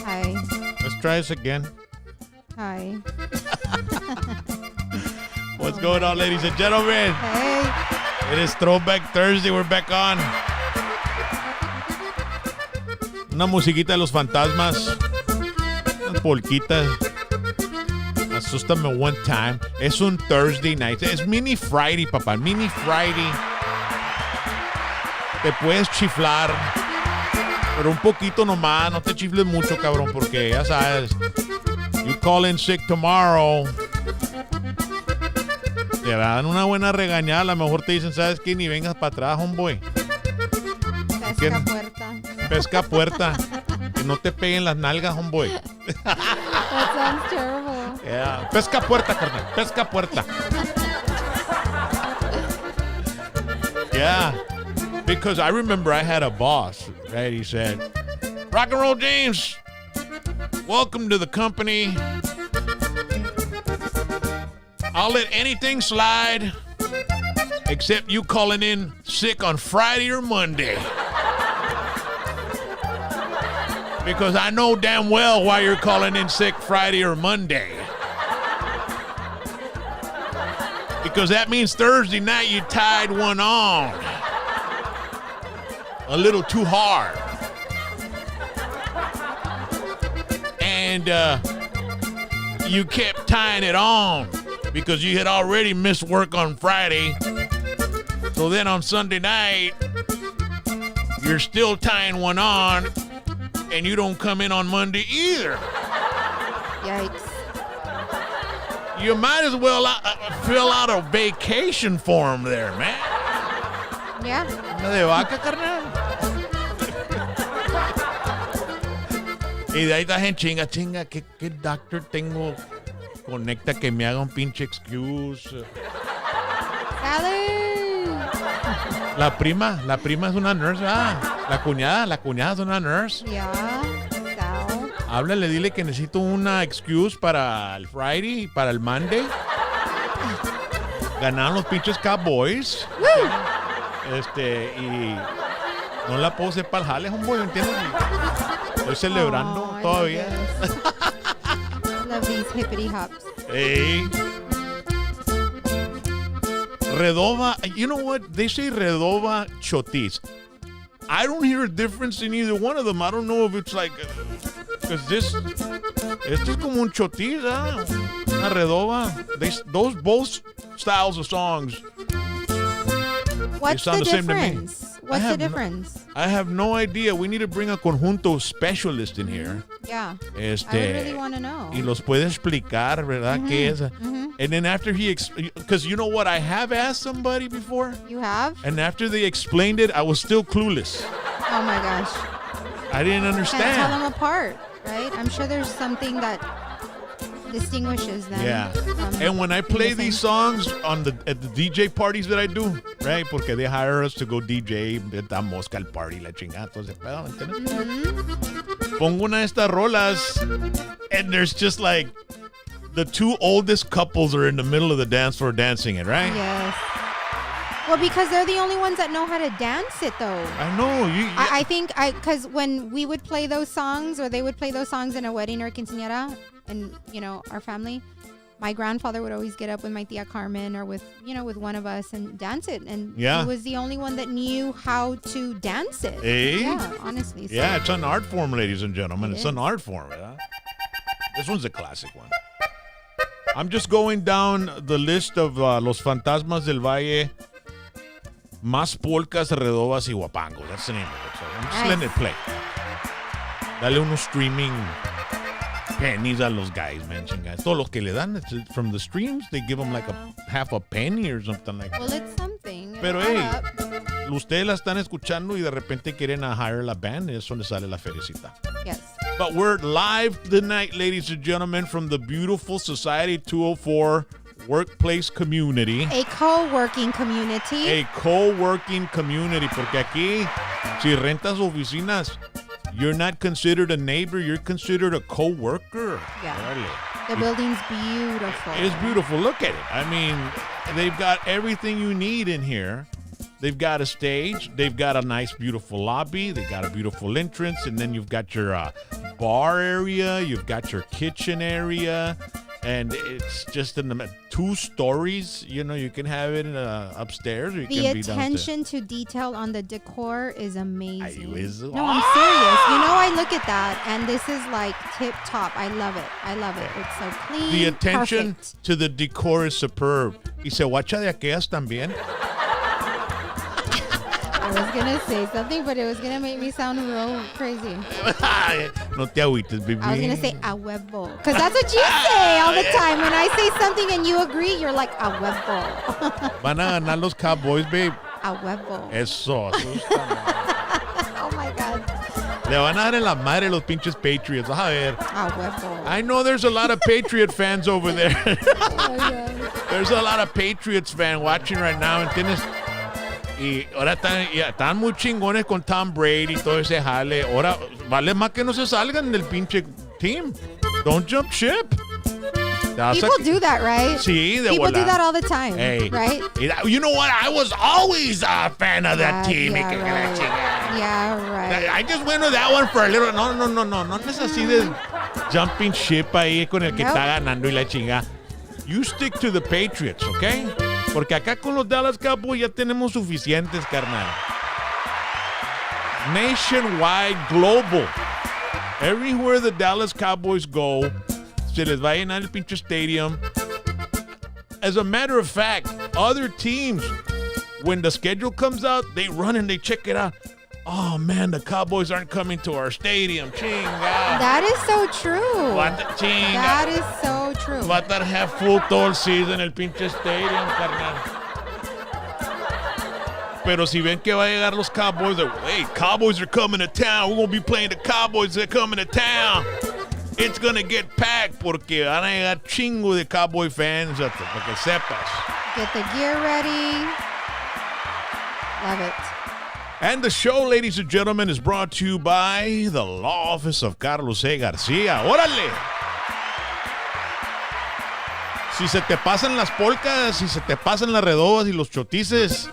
Hi. Let's try this again. Hi. What's going on, ladies and gentlemen? Hey. It is Throwback Thursday. We're back on. Una musiquita de los fantasmas. Unas polquitas. Asústame one time. Es un Thursday night. Es mini Friday, papá. Mini Friday. Te puedes chiflar. Pero un poquito nomás. No te chifles mucho, cabrón. Porque ya sabes. You call in sick tomorrow. Te dan una buena regañada. A lo mejor te dicen, ¿sabes qué? Ni vengas para atrás, homeboy. Pesca puerta. Pesca puerta. Que no te peguen las nalgas, homeboy. That sounds terrible. Yeah. Pesca puerta, carnal. Pesca puerta. Yeah. Because I remember I had a boss, right? He said, RocknRollJames, welcome to the company. I'll let anything slide except you calling in sick on Friday or Monday. Because I know damn well why you're calling in sick Friday or Monday. Because that means Thursday night you tied one on. A little too hard. And you kept tying it on because you had already missed work on Friday. So then on Sunday night, you're still tying one on, and you don't come in on Monday either. Yikes. You might as well fill out a vacation form there, man. Yeah. De vaca, carnal. Y de ahí está en chinga, ¿qué doctor tengo? Conecta que me haga un pinche excuse. Sally. La prima es una nurse, la cuñada es una nurse. Yeah. Sal. Háblale, dile que necesito una excuse para el Friday y para el Monday. Ganaron los pinches Cowboys. Y no la puedo hacer para el jale, homeboy, ¿entiendes? Estoy celebrando todavía. Love these hippity hops. Hey. Redova, you know what? They say Redova chotis. I don't hear a difference in either one of them. I don't know if it's like, because esto es como un chotis, una Redova. Those both styles of songs. What's the difference? What's the difference? I have no idea. We need to bring a conjunto specialist in here. Yeah. I would really want to know. Y los puede explicar, ¿verdad? ¿Qué es? And then after because you know what? I have asked somebody before. You have? And after they explained it, I was still clueless. Oh my gosh. I didn't understand. Can't tell them apart, right? I'm sure there's something that distinguishes them. Yeah. And when I play these songs at the DJ parties that I do, right? Porque they hire us to go DJ, da mosca al party, la chingada, todo ese pedo, ¿entiendes? Pongo una de estas rolas, and there's just like the two oldest couples are in the middle of the dance floor dancing it, right? Yes. Well, because they're the only ones that know how to dance it, though. I know. I think because when we would play those songs, or they would play those songs in a wedding or a quinceañera, and our family, my grandfather would always get up with my tia Carmen or with one of us and dance it, and he was the only one that knew how to dance it. Hey? Yeah, honestly. So. Yeah, it's an art form, ladies and gentlemen. It's an art form. Huh? This one's a classic one. I'm just going down the list of Los Fantasmas del Valle. Más polcas, redovas y guapangos. That's the name of it. So I'm just letting it play. Dale unos streaming pennies a los guys, man. Chingas. Todo lo que le dan from the streams, they give them like a half a penny or something like that. Well, it's something. Pero hey, ustedes la están escuchando y de repente quieren hire la band, eso le sale la feriecita. Yes. But we're live tonight, ladies and gentlemen, from the beautiful Society 204 workplace community. A co-working community. A co-working community. Porque aquí, si rentas oficinas, you're not considered a neighbor, you're considered a co-worker. Yeah. Dale. The building's beautiful. It's beautiful. Look at it. I mean, they've got everything you need in here. They've got a stage. They've got a nice, beautiful lobby. They got a beautiful entrance. And then you've got your bar area. You've got your kitchen area. And it's just in the 2 stories. You know, you can have it upstairs or you can be downstairs. The attention to detail on the decor is amazing. No, I'm serious. You know, I look at that, and this is like tip top. I love it. It's so clean. The attention perfect. to the decor is superb. Y se guacha de aquellas también. I was going to say something, but it was going to make me sound real crazy. No te agüites, baby. I was going to say a huevo. Because that's what you say all the time. When I say something and you agree, you're like a huevo. Van a ganar los Cowboys, babe. A huevo. Eso, asústame. Oh, my God. Le van a dar en la madre los pinches Patriots. Vas a ver. A huevo. I know there's a lot of Patriot fans over there. Oh, my God. There's a lot of Patriots fans watching right now. ¿Entiendes? Y ahora están muy chingones con Tom Brady y todo ese jale. Ahora vale más que no se salgan del pinche team. Don't jump ship. People do that, right? Sí, de People volada. do that all the time, Hey. right? You know what? I was always a fan of that team. Yeah, right. I just went with that one for a little. No es así de jumping ship ahí con el que está ganando y la chingada. You stick to the Patriots, okay? Porque acá con los Dallas Cowboys ya tenemos suficientes, carnal. Nationwide, global. Everywhere the Dallas Cowboys go, se les va a llenar el pinche stadium. As a matter of fact, other teams, when the schedule comes out, they run and they check it out. Oh, man, the Cowboys aren't coming to our stadium. Chinga. That is so true. Chinga. That is so true. Va a estar half full todo el season el pinche stadium, carnal. Pero si ven que va a llegar los Cowboys, hey, Cowboys are coming to town. We're going to be playing the Cowboys. They're coming to town. It's going to get packed porque van a llegar chingo de Cowboy fans, para que sepas. Get the gear ready. Love it. And the show, ladies and gentlemen, is brought to you by the Law Office of Carlos A. García. ¡Órale! Si se te pasan las polcas, si se te pasan las redobas y los chotices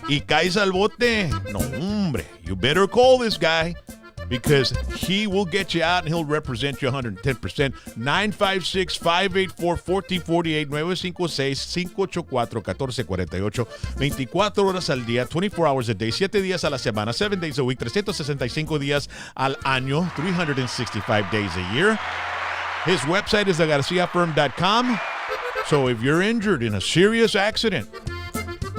y caes al bote, no, hombre, you better call this guy because he will get you out and he'll represent you 110%. 956-584-1448, 956-584-1448, 24 horas al día, 24 hours a day, 7 días a la semana, 7 days a week, 365 días al año, 365 days a year. His website is thegarciafirm.com. So if you're injured in a serious accident,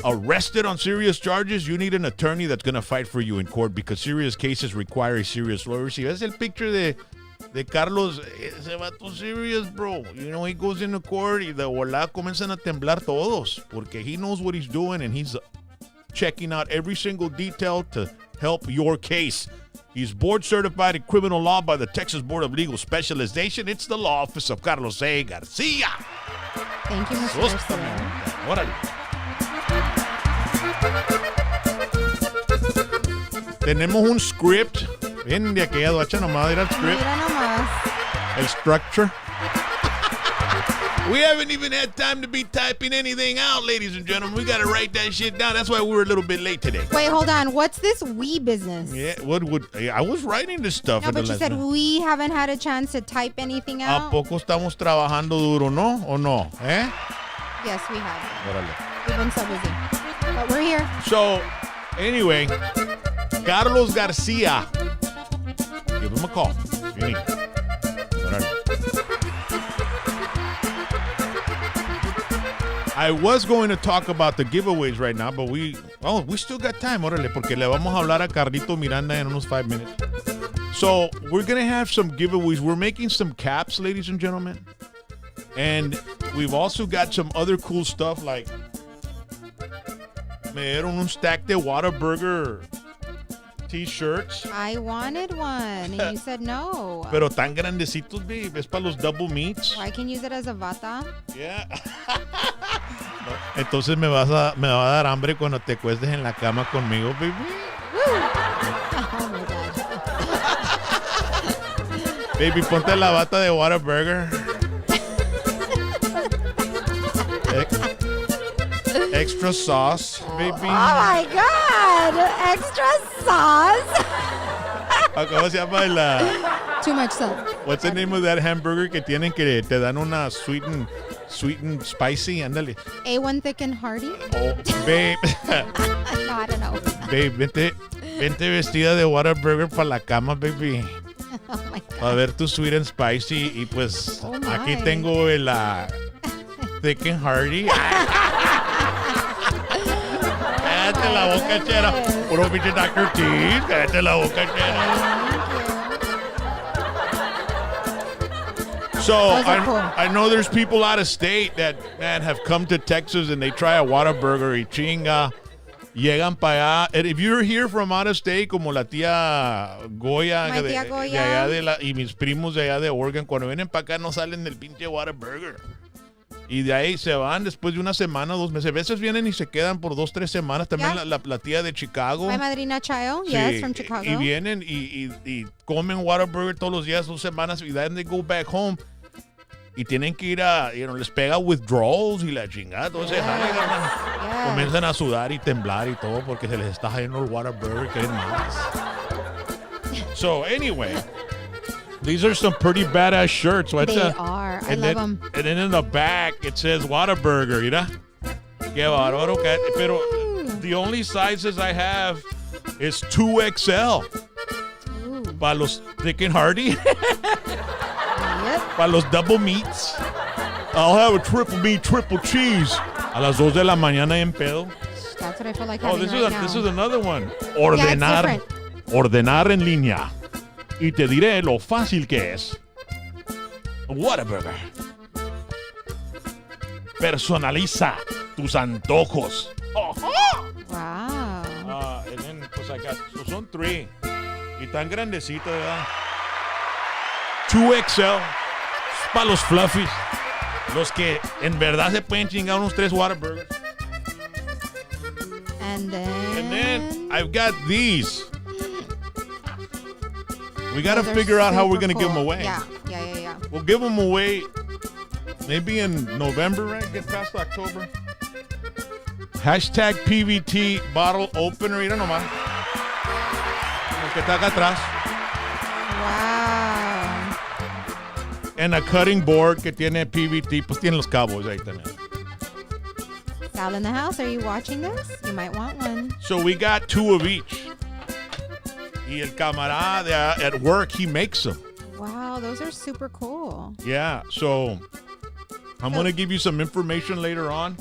arrested on serious charges, you need an attorney that's going to fight for you in court because serious cases require a serious lawyer. Si ves el picture de Carlos, ese vato serious, bro. You know, he goes into court y de volada comienzan a temblar todos porque he knows what he's doing and he's checking out every single detail to help your case. He's board certified in criminal law by the Texas Board of Legal Specialization. It's the Law Office of Carlos A. García. Thank you, Mr. Garcia. Órale. Tenemos un script. Ven de aquella docha nomás, era el script. Mira nomás. El structure. We haven't even had time to be typing anything out, ladies and gentlemen. We got to write that shit down. That's why we were a little bit late today. Wait, hold on. What's this we business? Yeah, I was writing this stuff. No, but you said we haven't had a chance to type anything ¿A out. poco estamos trabajando duro, no? ¿O no? ¿Eh? Yes, we have. Órale. We've been so busy. But we're here. So, anyway, Carlos Garcia. Give him a call. You need. Órale. I was going to talk about the giveaways right now, but we still got time, órale, porque le vamos a hablar a Carlito Miranda en unos 5 minutes. So, we're going to have some giveaways. We're making some caps, ladies and gentlemen. And we've also got some other cool stuff like me dieron un stack de Whataburger t-shirts. I wanted one, and you said no. Pero tan grandecitos, babe. Es para los double meats. Or I can use it as a vata. Yeah. Entonces me va a dar hambre cuando te cuestes en la cama conmigo, baby. Oh my God. Baby, ponte la bata de extra sauce, baby. Oh my God! Extra sauce. ¿Cómo se llama la? Too much sauce. What's the name of that hamburger que tienen que te dan una sweet and spicy? Ándale. A1 thick and hearty. Oh, babe. No, I don't know. Babe, vente vestida de Whataburger para la cama, baby. Oh my God. A ver tu sweet and spicy y pues Oh my. aquí tengo el thick and hearty. Cállate la boca, chera. Puro pinche Dr. Teeth. Cállate la boca, chera. So I know there's people out of state that, man, have come to Texas and they try a Whataburger y chinga. Llegan para allá. And if you're here from out of state, como la tía Goya, My de tía Goya. allá y mis primos de allá de Oregon, cuando vienen para acá no salen del pinche Whataburger. Y de ahí se van después de una semana, 2 meses. A veces vienen y se quedan por 2, 3 semanas. También Yeah. la tía de Chicago. My madrina Chayo, Sí, yes, from Chicago. Y vienen y comen Whataburger todos los días, 2 semanas. Y then they go back home. Y tienen que ir les pega withdrawals y la chingada. Todo ese jale, carnal. Yes. Comienzan a sudar y temblar y todo porque se les está cayendo el Whataburger. Quieren más. So, anyway. These are some pretty badass shirts. They are. I love them. And then in the back, it says Whataburger, mira. Qué bárbaro. Pero the only sizes I have is 2XL. Para los thick and hearty. Yep. Para los double meats. I'll have a triple meat, triple cheese. A las 2 de la mañana en pedo. That's what I feel like Oh, having this is another one. Yeah, Ordenar en línea. Y te diré lo fácil que es. Whataburger. Personaliza tus antojos. Oh. Wow. And then, pues acá, son 3. Y tan grandecito, ¿verdad? 2XL. Para los fluffies. Los que en verdad se pueden chingar unos 3 Whataburgers. And And then then I've got these. We got to those are figure out how we're super going to give them cool. away. Yeah. We'll give them away maybe in November, right? Get past October. Hashtag PVT bottle opener. Mira nomás. El que está acá atrás. Wow. And a cutting board que tiene PVT. Pues tiene los cabos ahí también. Sal in the house, are you watching this? You might want one. So we got 2 of each. Y el camarada at work, he makes them. Wow, those are super cool. Yeah, so I'm going to give you some information later on.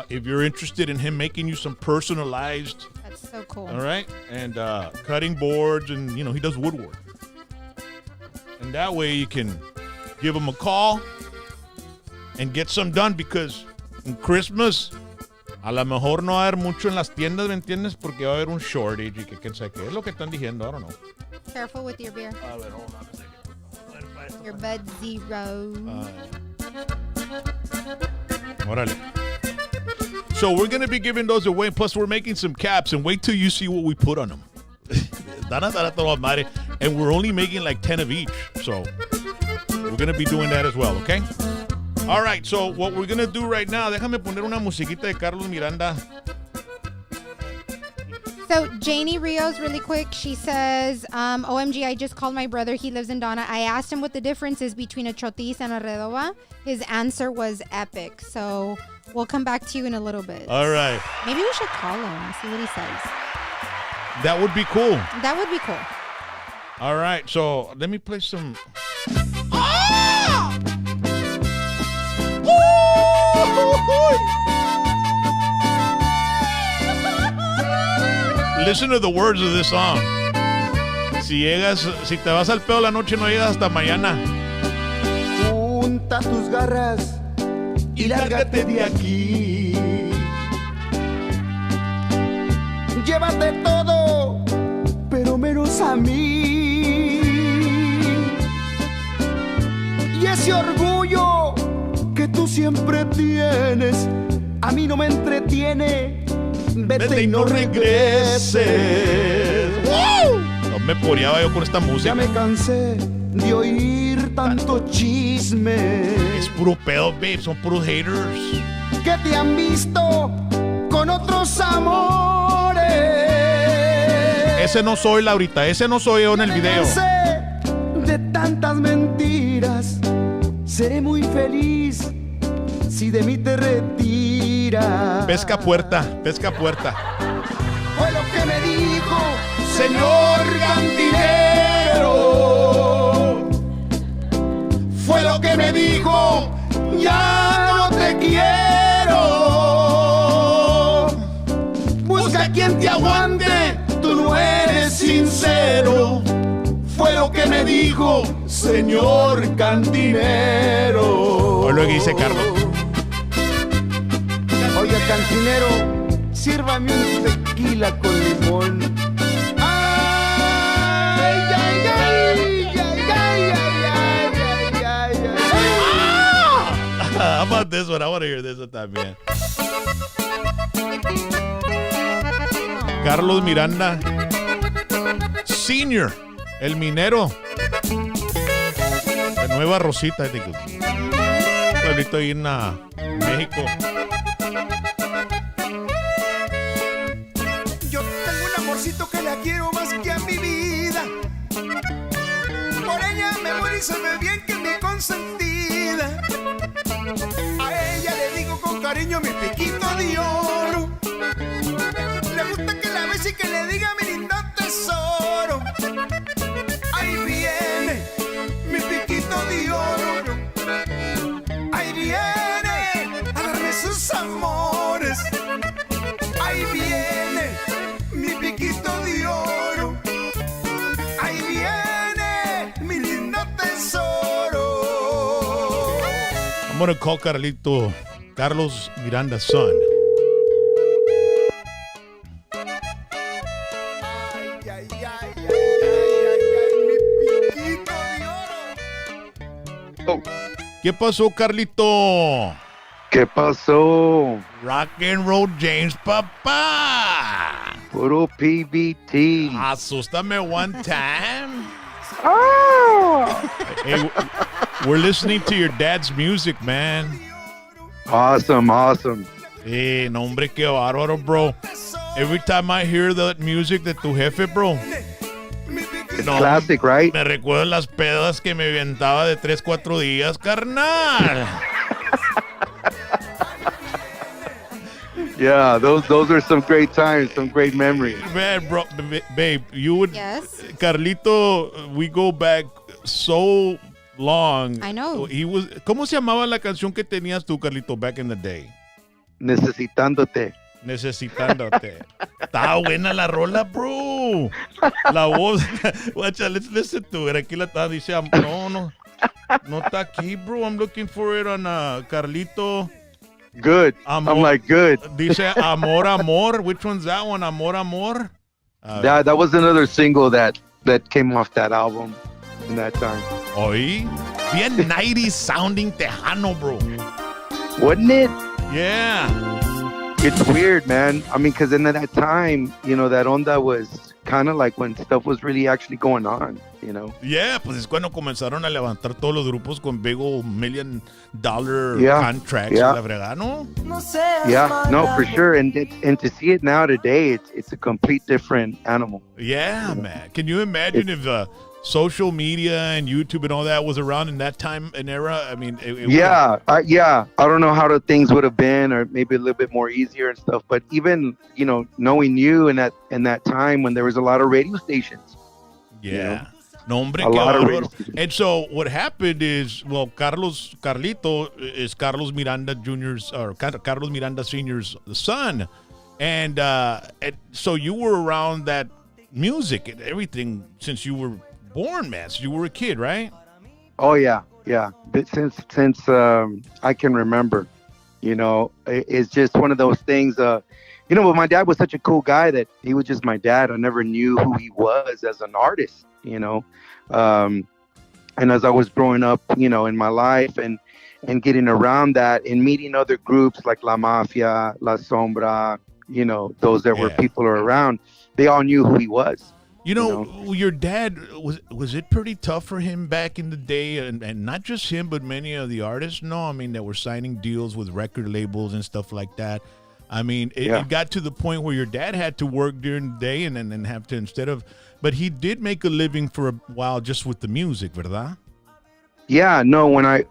If you're interested in him making you some personalized, That's so cool. all right, and cutting boards, and he does woodwork. And that way you can give him a call and get some done, because in Christmas a lo mejor no va a haber mucho en las tiendas, ¿me entiendes? Porque va a haber un shortage y que quién sabe qué es lo que están diciendo, I don't know. Careful with your beer. A ver, hold on a second. Your bud zero. Órale. So we're going to be giving those away. Plus, we're making some caps, and wait till you see what we put on them. And we're only making like 10 of each. So we're going to be doing that as well, okay? All right, so what we're going to do right now, déjame poner una musiquita de Carlos Miranda. So Janie Rios, really quick, she says, OMG, I just called my brother. He lives in Donna. I asked him what the difference is between a chotis and a redoba. His answer was epic. So we'll come back to you in a little bit. All right. Maybe we should call him, see what he says. That would be cool. That would be cool. All right, so let me play some... Listen to the words of this song. Si te vas al pedo la noche, no llegas hasta mañana. Junta tus garras y lárgate de aquí. Llévate todo, pero menos a mí. Y ese orgullo que tú siempre tienes, a mí no me entretiene. Vete y no regreses. No me poreaba yo con esta música. Ya me cansé de oír tanto chisme. Es puro pedo, babe. Son puros haters. Que te han visto con otros amores. Ese no soy, Laurita, ese no soy yo en el video. De tantas mentiras, seré muy feliz si de mí te retiras. Pesca puerta, pesca puerta. Fue lo que me dijo, señor cantinero. Fue lo que me dijo, ya no te quiero. Busca quien te aguante, tú no eres sincero. Fue lo que me dijo, señor cantinero. Oye lo que dice Carlos. Oiga, cantinero, sírvame un tequila con limón. Ay, ay, ay, ay, ay, ay, ay, ay, ay, ay. How about this one? I want to hear this one también. Carlos Miranda, Senior, el minero. De Nueva Rosita, digo. Pueblito ahí en México. Yo tengo un amorcito que la quiero más que a mi vida. Por ella me muero y sabe bien que es mi consentida. A ella le digo con cariño mi piquito de oro. Le gusta que la bese y que le diga mi lindo tesoro. Ahí viene mi piquito de oro. Ahí viene a darme sus amores. Ahí viene mi piquito de oro. Ahí viene mi lindo tesoro. I'm gonna call Carlito, Carlos Miranda's son. Ay, ay, ay, ay, ay, ay, mi piquito de oro. ¿Qué pasó, Carlito? ¿Qué pasó? RocknRollJames, papá. Puro PBT. Asústame one time. Oh! Hey, we're listening to your dad's music, man. Awesome, awesome. Hey, no, hombre, qué bárbaro, bro. Every time I hear that music de tu jefe, bro. It's classic, right? Me recuerdo las pedas que me aventaba de 3-4 días, carnal. Yeah, those are some great times, some great memories. Man, bro, babe, you would. Yes. Carlito, we go back so long. I know. He was. ¿Cómo se llamaba la canción que tenías tú, Carlito, back in the day? Necesitándote. Necesitándote. Estaba buena la rola, bro. La voz. Watch out, let's listen to it. Aquí la está, dice, no está aquí, bro. I'm looking for it on Carlito. Good. Amor. I'm like, good. Dice Amor, Amor. Which one's that one? Amor, Amor. That was another single that came off that album in that time. Oí. Bien 90s sounding tejano, bro. Wasn't it? Yeah. It's weird, man. I mean, because in that time, you know, that onda was kind of like when stuff was really actually going on, you know? Yeah, pues es cuando comenzaron a levantar todos los grupos con big old $1 million contracts. Yeah. La fregada, ¿no? Yeah, no, for sure. And to see it now today, it's a complete different animal. Yeah, man. Can you imagine if social media and YouTube and all that was around in that time and era? I mean, yeah. I don't know how the things would have been, or maybe a little bit more easier and stuff. But even, you know, knowing you in that time when there was a lot of radio stations. Yeah. You know? No, hombre, A lot of radio stations. And so what happened is, well, Carlito is Carlos Miranda Jr.'s, or Carlos Miranda Sr.'s son. And so you were around that music and everything since you were born, man. So you were a kid, right? Oh yeah. But since I can remember, you know, it's just one of those things. You know, but my dad was such a cool guy that he was just my dad. I never knew who he was as an artist, you know. And as I was growing up, you know, in my life and getting around that and meeting other groups like La Mafia, La Sombra, you know, those that were people around, they all knew who he was. You know, your dad, was it pretty tough for him back in the day? And not just him, but many of the artists? No, I mean, that were signing deals with record labels and stuff like that. I mean, it got to the point where your dad had to work during the day and then have to but he did make a living for a while just with the music, ¿verdad? Yeah, no,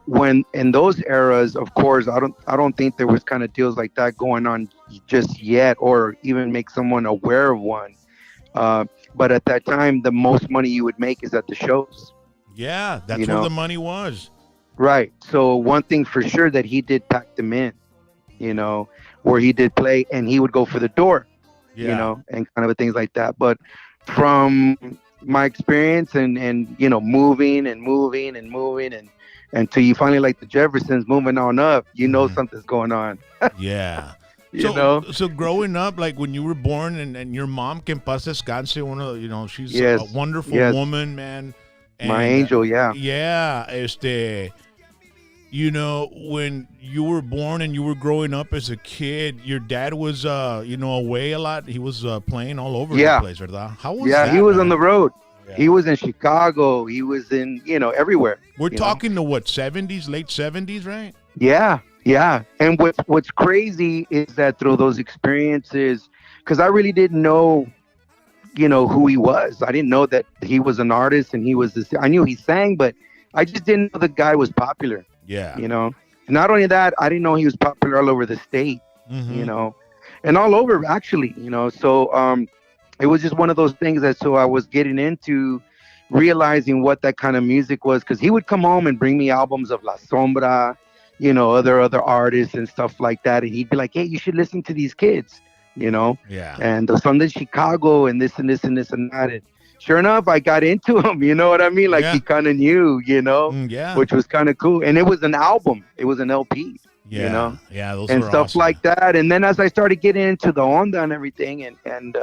when in those eras, of course, I don't think there was kind of deals like that going on just yet, or even make someone aware of one. But at that time, the most money you would make is at the shows. Yeah, that's where the money was. Right. So one thing for sure that he did pack them in, where he did play, and he would go for the door, and kind of things like that. But from my experience and moving and until you finally, like the Jeffersons, moving on up, something's going on. Yeah. So growing up, like when you were born and your mom, que en paz descanse, she's a wonderful woman, man. And, my angel, yeah. When you were born and you were growing up as a kid, your dad was, away a lot. He was playing all over the place, ¿verdad? How was that? Yeah, he was man? On the road. Yeah. He was in Chicago. He was in, everywhere. We're talking to what, 70s, late 70s, right? Yeah, yeah. And what's crazy is that through those experiences, because I really didn't know, who he was. I didn't know that he was an artist and he was this. I knew he sang, but I just didn't know the guy was popular. Yeah. And not only that, I didn't know he was popular all over the state, and all over actually, so it was just one of those things that I was getting into realizing what that kind of music was, because he would come home and bring me albums of La Sombra, other artists and stuff like that, and he'd be like, hey, you should listen to these kids, and the Sunday Chicago and this and this and this and that. And sure enough, I got into him, you know what I mean? Like he kind of knew, which was kind of cool. And it was an album. It was an LP, Yeah, those and were stuff awesome. like that. And then as I started getting into the onda and everything, and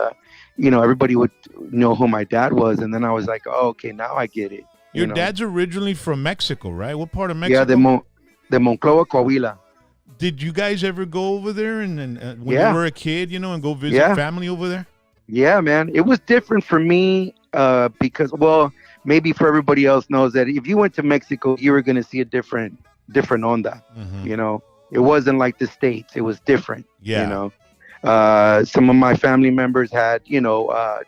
everybody would know who my dad was. And then I was like, oh, okay, now I get it. Your dad's originally from Mexico, right? What part of Mexico? Yeah, the Monclova, Coahuila. Did you guys ever go over there and when you were a kid, and go visit family over there? Yeah, man. It was different for me because, well, maybe for everybody else knows that if you went to Mexico, you were going to see a different onda, It wasn't like the States. It was different, Some of my family members had,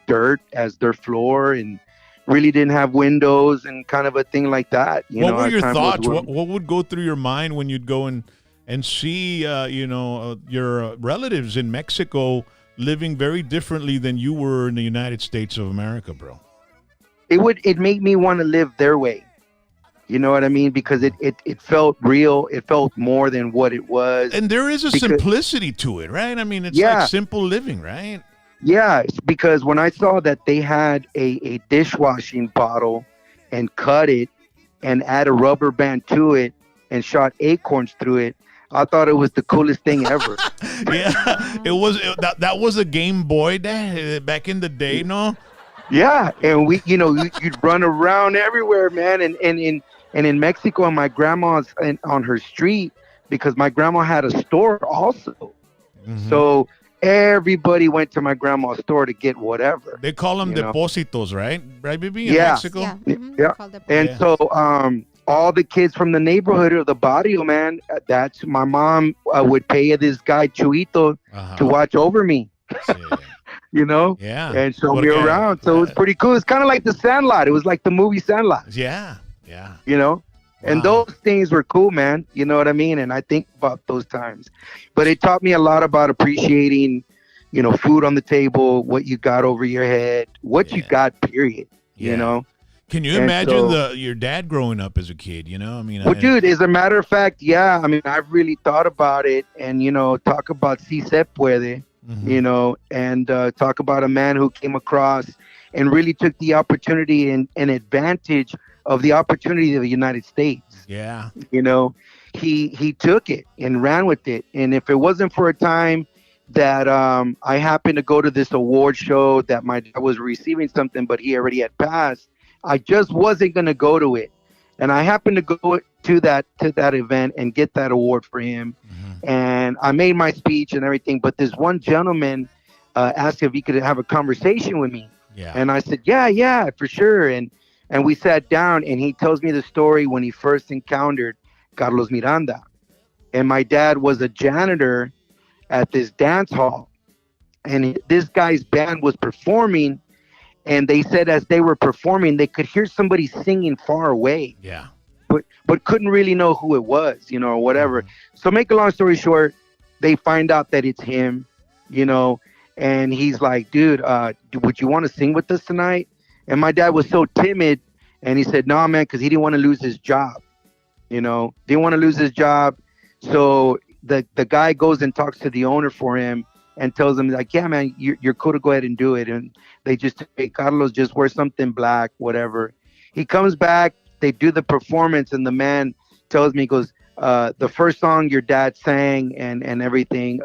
dirt as their floor and really didn't have windows and kind of a thing like that. What were your thoughts? What would go through your mind when you'd go and see, your relatives in Mexico living very differently than you were in the United States of America, bro? It made me want to live their way. You know what I mean? Because it felt real. It felt more than what it was. And there is a simplicity to it, right? I mean, it's like simple living, right? Yeah, because when I saw that they had a dishwashing bottle and cut it and add a rubber band to it and shot acorns through it, I thought it was the coolest thing ever. Yeah, it was. That was a Game Boy back in the day, no? Yeah, and you'd run around everywhere, man. And in Mexico, on my grandma's on her street, because my grandma had a store also. So everybody went to my grandma's store to get whatever. They call them depositos, right? Right, baby? In Mexico? Yeah. And so all the kids from the neighborhood or the barrio, man, that's my mom would pay this guy Chuito to watch over me. Yeah. And show me around. So it was pretty cool. It's kind of like the Sandlot. It was like the movie Sandlot. Yeah. And those things were cool, man. You know what I mean? And I think about those times. But it taught me a lot about appreciating, food on the table, what you got over your head, what you got, period. Can you imagine your dad growing up as a kid, I mean, well, dude, as a matter of fact, yeah. I mean, I've really thought about it and, talk about Si Se Puede, and talk about a man who came across and really took the opportunity and advantage of the opportunity of the United States. Yeah. He took it and ran with it. And if it wasn't for a time that I happened to go to this award show that my dad was receiving something, but he already had passed, I just wasn't going to go to it. And I happened to go to that event and get that award for him. And I made my speech and everything. But this one gentleman asked if he could have a conversation with me. Yeah. And I said, yeah, for sure. And we sat down and he tells me the story when he first encountered Carlos Miranda. And my dad was a janitor at this dance hall, and this guy's band was performing, and they said as they were performing, they could hear somebody singing far away. Yeah. But couldn't really know who it was, or whatever. So make a long story short, they find out that it's him, and he's like, dude, would you want to sing with us tonight? And my dad was so timid, and he said, no, man, because he didn't want to lose his job, didn't want to lose his job. So the guy goes and talks to the owner for him and tells him, like, yeah, man, you're cool to go ahead and do it. And they just, hey, Carlos, just wear something black, whatever. He comes back, they do the performance, and the man tells me, he goes, the first song your dad sang and everything,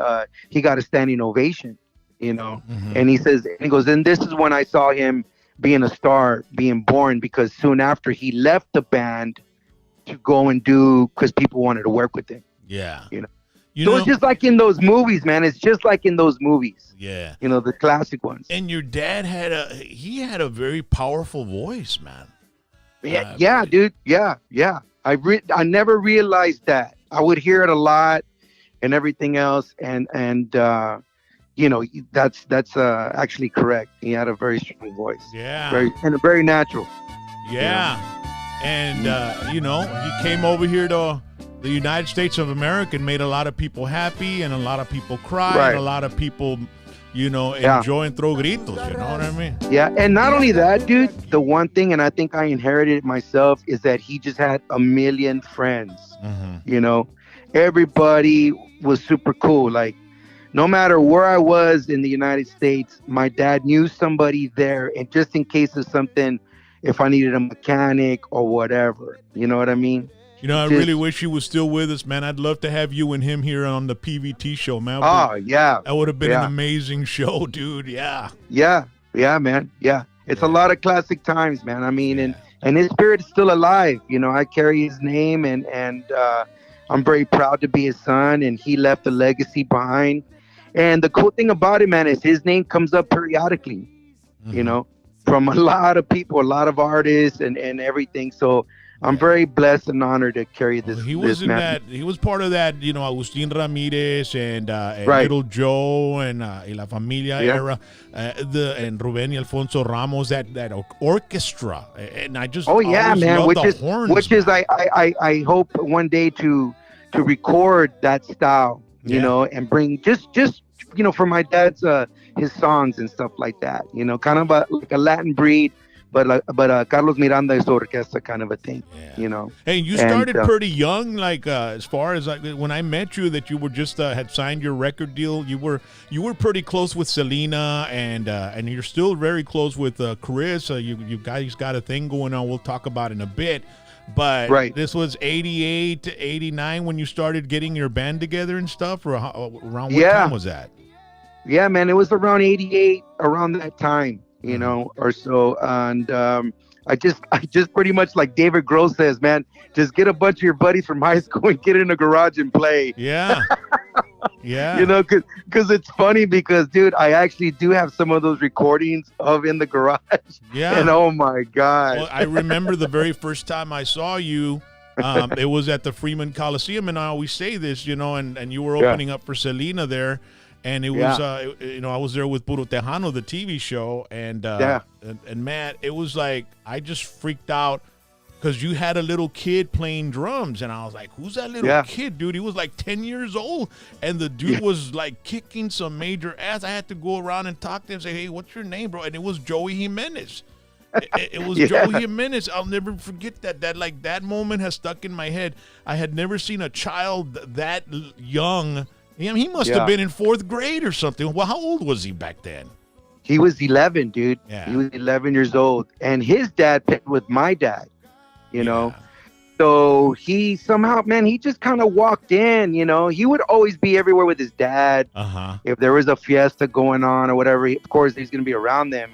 he got a standing ovation, and he says, and he goes, and this is when I saw him being a star, being born, because soon after he left the band to go and do, because people wanted to work with him. Yeah. So it's just like in those movies, man. It's just like in those movies. Yeah. The classic ones. And your dad had a very powerful voice, man. Yeah, dude. Yeah. I never realized that. I would hear it a lot and everything else, and that's actually correct. He had a very strong voice. Yeah. Very natural. Yeah. And he came over here to the United States of America and made a lot of people happy, and a lot of people cry, and a lot of people enjoy and throw gritos, you know what I mean? Yeah, and not only that, dude, the one thing, and I think I inherited it myself, is that he just had a million friends. Everybody was super cool. Like, no matter where I was in the United States, my dad knew somebody there, and just in case of something, if I needed a mechanic or whatever, you know what I mean? I really wish he was still with us, man. I'd love to have you and him here on the PVT show, man. Oh, yeah. That would have been an amazing show, dude. Yeah. Yeah, man. Yeah. It's a lot of classic times, man. I mean, and his spirit is still alive. I carry his name, and I'm very proud to be his son, and he left a legacy behind. And the cool thing about it, man, is his name comes up periodically, from a lot of people, a lot of artists and everything. So I'm very blessed and honored to carry this. He was He was part of that, Agustin Ramirez and Little Joe and La Familia era, and Ruben y Alfonso Ramos, that orchestra, and I just man, which is I hope one day to record that style, and bring just for my dad's his songs and stuff like that, kind of like a Latin breed. But Carlos Miranda is orchestra kind of a thing, Hey, you started pretty young, like as far as when I met you, that you were just had signed your record deal. You were pretty close with Selena, and you're still very close with Chris. You guys got a thing going on. We'll talk about in a bit. But this was 88 to 89 when you started getting your band together and stuff, or around what time was that? Yeah, man, it was around 88, around that time. Or so. And I just pretty much, like David Grohl says, man, just get a bunch of your buddies from high school and get in a garage and play. Yeah. Yeah. Because it's funny because, dude, I actually do have some of those recordings of in the garage. Yeah. And oh my God. Well, I remember the very first time I saw you, it was at the Freeman Coliseum. And I always say this, and you were opening up for Selena there. And it was, I was there with Puro Tejano, the TV show, and man, it was like I just freaked out because you had a little kid playing drums, and I was like, "Who's that little kid, dude?" He was like 10 years old, and the dude was like kicking some major ass. I had to go around and talk to him, and say, "Hey, what's your name, bro?" And it was Joey Jimenez. It was Joey Jimenez. I'll never forget that. That moment has stuck in my head. I had never seen a child that young. He must have been in 4th grade or something. Well, how old was he back then? He was 11, dude. Yeah. He was 11 years old. And his dad played with my dad, So he somehow, man, he just kind of walked in, He would always be everywhere with his dad. If there was a fiesta going on or whatever, of course, he's going to be around them.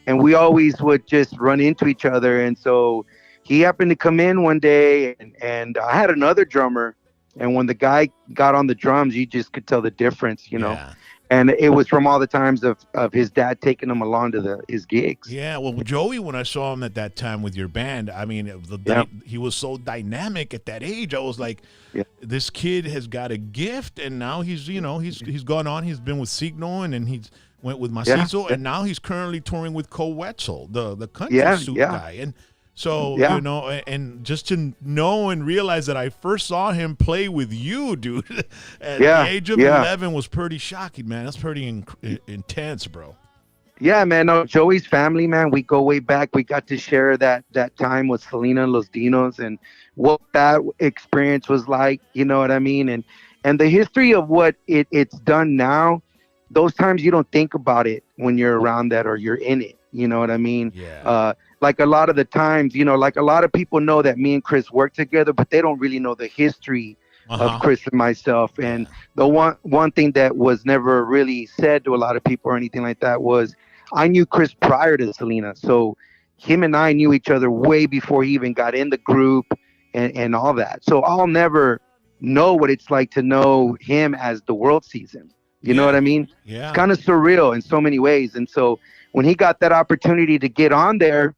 And we always would just run into each other. And so he happened to come in one day, and I had another drummer. And when the guy got on the drums, you just could tell the difference, And it was from all the times of his dad taking him along to his gigs. Yeah, well, Joey, when I saw him at that time with your band, I mean, he was so dynamic at that age. I was like, this kid has got a gift, and now he's gone on. He's been with Signo, and then he's went with Macizo, and now he's currently touring with Co Wetzel, the country suit guy. And so, and just to know and realize that I first saw him play with you, dude, at the age of 11 was pretty shocking, man. That's pretty intense, bro. Yeah, man. No, Joey's family, man, we go way back. We got to share that time with Selena and Los Dinos and what that experience was like, you know what I mean? And the history of what it's done now, those times you don't think about it when you're around that or you're in it. You know what I mean? Yeah. Like a lot of the times, like a lot of people know that me and Chris work together, but they don't really know the history of Chris and myself. And the one thing that was never really said to a lot of people or anything like that was I knew Chris prior to Selena. So him and I knew each other way before he even got in the group and all that. So I'll never know what it's like to know him as the world sees him. You know what I mean? Yeah. It's kind of surreal in so many ways. And so when he got that opportunity to get on there,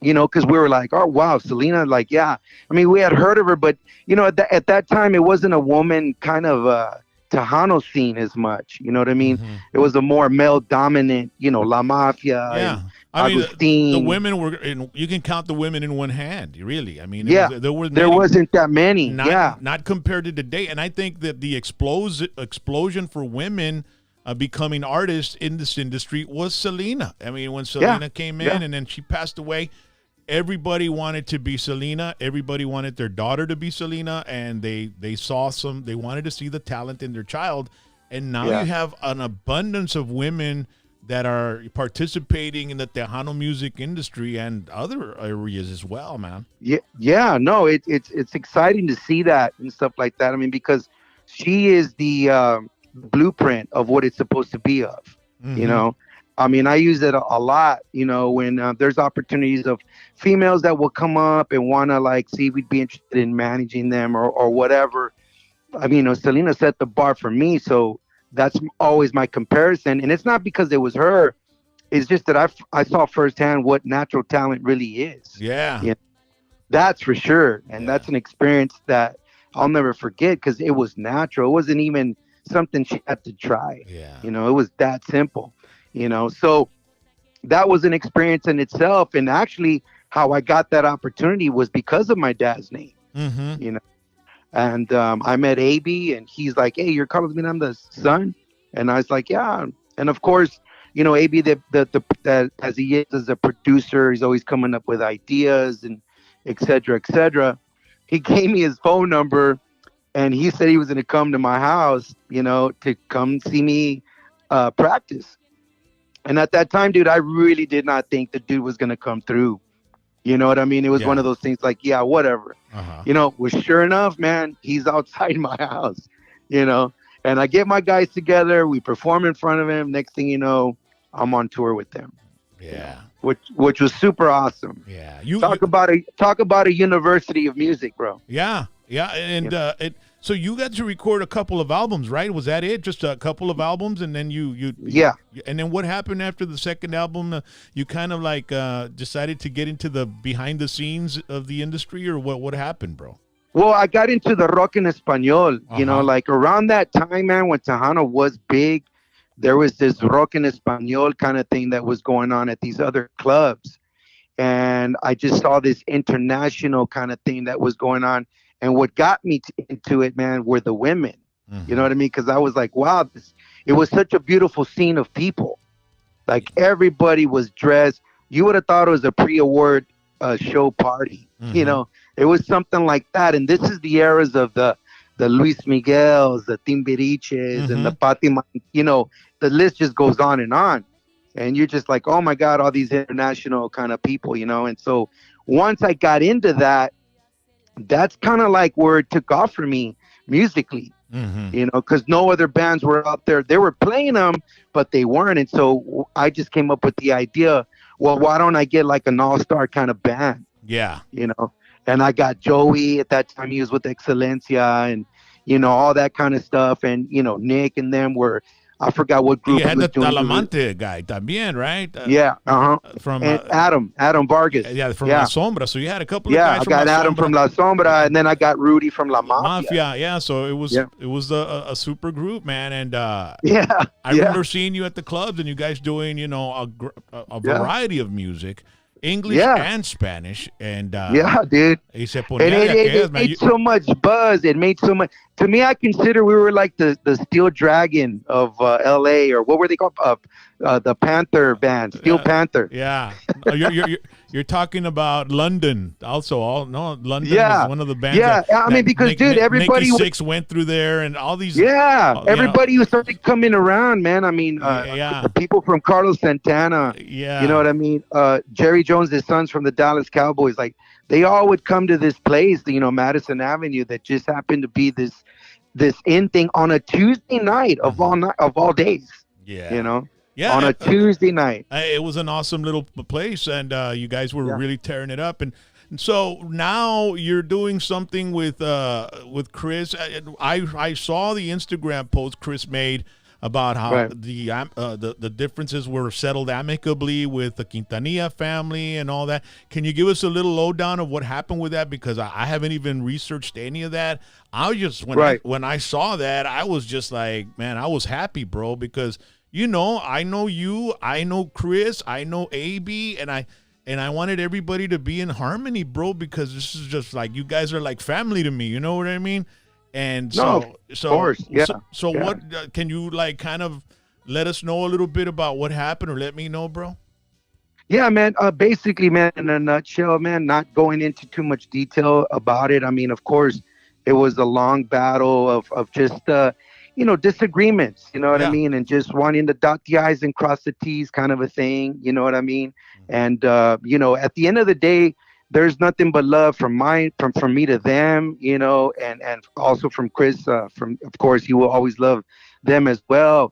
because we were like, oh, wow, Selena, like, yeah. I mean, we had heard of her, but, at that time, it wasn't a woman kind of Tejano scene as much. You know what I mean? Mm-hmm. It was a more male-dominant, La Mafia. Yeah. I mean, the women were, you can count the women in one hand, really. I mean, there wasn't that many. Not compared to today. And I think that the explosion for women becoming artists in this industry was Selena. I mean, when Selena came in and then she passed away, everybody wanted to be Selena. Everybody wanted their daughter to be Selena, and they wanted to see the talent in their child. And now you have an abundance of women that are participating in the Tejano music industry and other areas as well, man. Yeah, no, it's exciting to see that and stuff like that. I mean, because she is the blueprint of what it's supposed to be of, I mean, I use it a lot, when there's opportunities of females that will come up and want to see if we'd be interested in managing them or whatever. I mean, Selena set the bar for me. So that's always my comparison. And it's not because it was her. It's just that I saw firsthand what natural talent really is. Yeah. That's for sure. And that's an experience that I'll never forget because it was natural. It wasn't even something she had to try. Yeah. It was that simple. So that was an experience in itself. And actually how I got that opportunity was because of my dad's name, and I met AB and he's like, hey, you're Carlos Miranda's son. And I was like, yeah. And of course, AB, that as he is as a producer, he's always coming up with ideas and et cetera, et cetera. He gave me his phone number and he said he was going to come to my house, to come see me practice. And at that time, dude, I really did not think the dude was going to come through. You know what I mean? It was one of those things like, yeah, whatever. Well, sure enough, man, he's outside my house, and I get my guys together. We perform in front of him. Next thing you know, I'm on tour with them. Yeah. Which was super awesome. Yeah. Talk about a university of music, bro. Yeah. Yeah. And so you got to record a couple of albums, right? Was that it? Just a couple of albums, and then you and then what happened after the second album? You kind of decided to get into the behind the scenes of the industry, or what happened, bro? Well, I got into the rock en español. Around that time, man, when Tejano was big, there was this rock en español kind of thing that was going on at these other clubs, and I just saw this international kind of thing that was going on. And what got me into it, man, were the women. You know what I mean? Because I was like, wow, it was such a beautiful scene of people. Like everybody was dressed. You would have thought it was a pre-award show party. It was something like that. And this is the eras of the Luis Miguels, the Timbiriches, and the Fatima. The list just goes on. And you're just like, oh my God, all these international kind of people, And so once I got into that, that's kind of like where it took off for me musically, because no other bands were out there. They were playing them, but they weren't. And so I just came up with the idea, well, why don't I get like an all-star kind of band? Yeah. And I got Joey at that time. He was with Excelencia and, all that kind of stuff. And, Nick and them were I forgot what group You had was the doing Talamante guy también, right? Yeah, From and Adam Vargas. yeah, from La Sombra. So you had a couple of Yeah, guys I from got La Adam Sombra. from La Sombra, and then I got Rudy from La Mafia. Mafia, yeah. So it was a super group, man. And I remember seeing you at the clubs and you guys doing, you know, a variety of music, English and Spanish. And dude. Y se And ponía de aquellas, it man. made so much buzz. It made so much. To me, I consider we were like the Steel Dragon of L.A. or what were they called? The Panther band, Steel Panther. Yeah, you're talking about London also. London was one of the bands. Yeah, I mean because dude, everybody Nikki Sixx went through there and all these. Yeah, everybody was started coming around, man. I mean, the people from Carlos Santana. Yeah, you know what I mean. Jerry Jones, his sons from the Dallas Cowboys, like they all would come to this place, you know, Madison Avenue, that just happened to be this in thing on a Tuesday night of all days. Yeah, you know. Yeah, on a Tuesday night. It was an awesome little place, and you guys were really tearing it up. And so now you're doing something with Chris. I saw the Instagram post Chris made about how the differences were settled amicably with the Quintanilla family and all that. Can you give us a little lowdown of what happened with that? Because I haven't even researched any of that. I just when I saw that, I was just like, man, I was happy, bro, because. You know, I know you, I know Chris, I know AB, and I wanted everybody to be in harmony, bro, because this is just like, you guys are like family to me, you know what I mean? And of course, yeah. So what, can you like kind of let us know a little bit about what happened, or let me know, bro? Yeah, man, basically, man, in a nutshell, man, not going into too much detail about it. I mean, of course, it was a long battle of just, you know, disagreements, you know what I mean? And just wanting to dot the I's and cross the T's kind of a thing, you know what I mean? And, you know, at the end of the day, there's nothing but love from me to them, you know, and also from Chris, of course, he will always love them as well.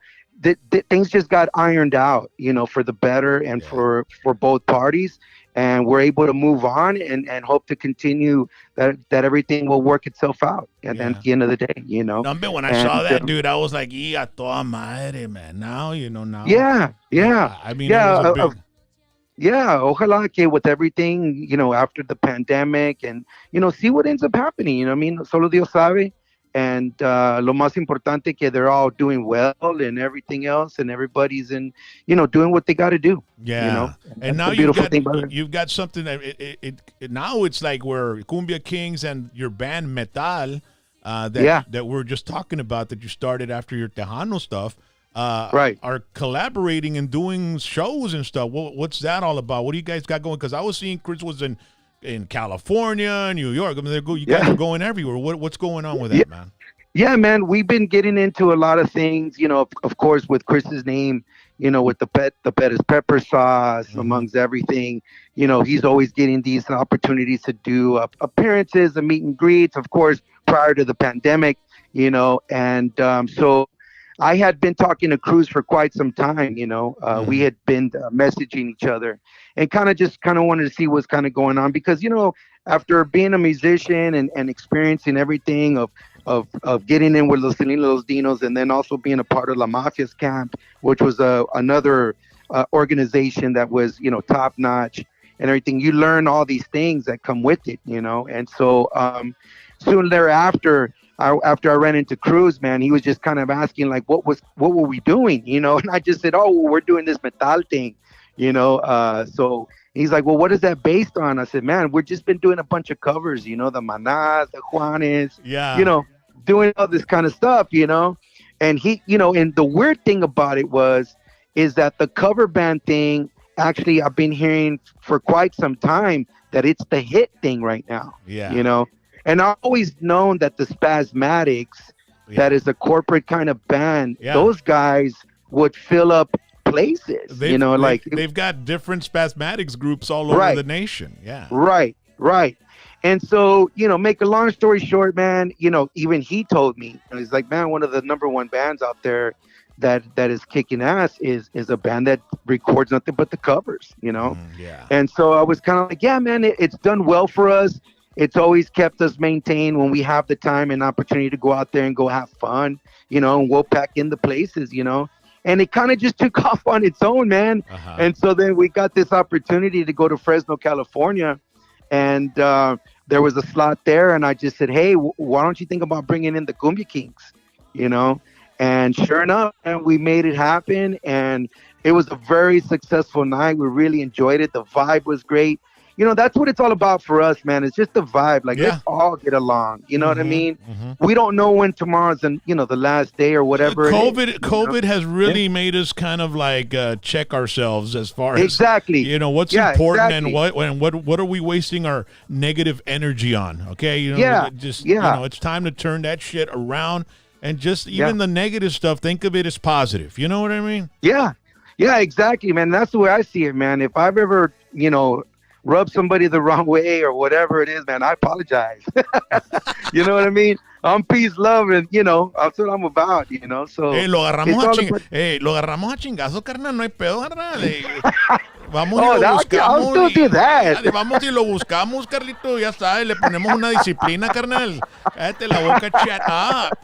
Things just got ironed out, you know, for the better and for both parties. And we're able to move on and hope to continue that everything will work itself out. And then at the end of the day, you know. When I saw that, dude, I was like, a toda madre, man. Now, you know, now. Yeah. I mean, it was a big... Ojalá que with everything, you know, after the pandemic and, you know, see what ends up happening. You know what I mean? Solo Dios sabe. And lo más importante que they're all doing well and everything else, and everybody's in, you know, doing what they got to do. Yeah, you know? And now you've got something that now it's like where Cumbia Kings and your band Metal that we're just talking about, that you started after your Tejano stuff, are collaborating and doing shows and stuff. What's that all about? What do you guys got going? Because I was seeing Chris was in California, New York. I mean, you guys are going everywhere. What's going on with that, man? Yeah, man, we've been getting into a lot of things, you know, of course, with Chris's name, you know, with the Pettis pepper sauce, amongst everything, you know, he's always getting these opportunities to do appearances and meet and greets, of course, prior to the pandemic, you know, and so I had been talking to Cruz for quite some time, you know, we had been messaging each other and kind of wanted to see what's kind of going on, because, you know, after being a musician and experiencing everything of getting in with Los Los Dinos, and then also being a part of La Mafia's camp, which was another organization that was, you know, top notch and everything. You learn all these things that come with it, you know. And so soon thereafter, after I ran into Cruz, man, he was just kind of asking like, what were we doing, you know? And I just said, oh, we're doing this metal thing, you know. So he's like, well, what is that based on? I said, man, we've just been doing a bunch of covers, you know, the Manas, the Juanes, you know, doing all this kind of stuff, you know. And he, you know, and the weird thing about it is that the cover band thing, actually, I've been hearing for quite some time that it's the hit thing right now, you know. And I've always known that the Spasmatics, that is a corporate kind of band, those guys would fill up places, you know, like they've got different Spasmatics groups all over the nation. Right. And so, you know, make a long story short, man, you know, even he told me, he's like, man, one of the number one bands out there that is kicking ass is a band that records nothing but the covers, you know. And so I was kind of like, yeah, man, it's done well for us. It's always kept us maintained when we have the time and opportunity to go out there and go have fun, you know, and we'll pack in the places, you know. and it kind of just took off on its own, man. And so then we got this opportunity to go to Fresno, California, and there was a slot there, and I just said, hey, why don't you think about bringing in the Cumbia Kings, you know? And sure enough, and we made it happen, and it was a very successful night. We really enjoyed it. The vibe was great. You know, that's what it's all about for us, man. It's just the vibe. Like, let's all get along. You know what I mean? We don't know when tomorrow's, the last day or whatever. COVID has really made us kind of like check ourselves as far as exactly. What's important and what are we wasting our negative energy on? Okay, it's time to turn that shit around and just even the negative stuff. Think of it as positive. You know what I mean? Yeah, exactly, man. That's the way I see it, man. If I've ever, rub somebody the wrong way or whatever it is, man, I apologize. You know what I mean? I'm peace, love, and that's what I'm about, So lo agarramos a chingazo, carnal, no hay pedo, carnal. Vamos y lo buscamos. I'll still do that. Vamos y lo buscamos, Carlito, ya sabes, le ponemos una disciplina, carnal. Cállate la boca, chat up.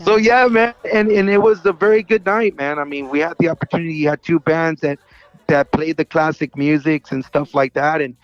So yeah, man, and it was a very good night, man. I mean, we had the opportunity. You had two bands that played the classic musics and stuff like that, and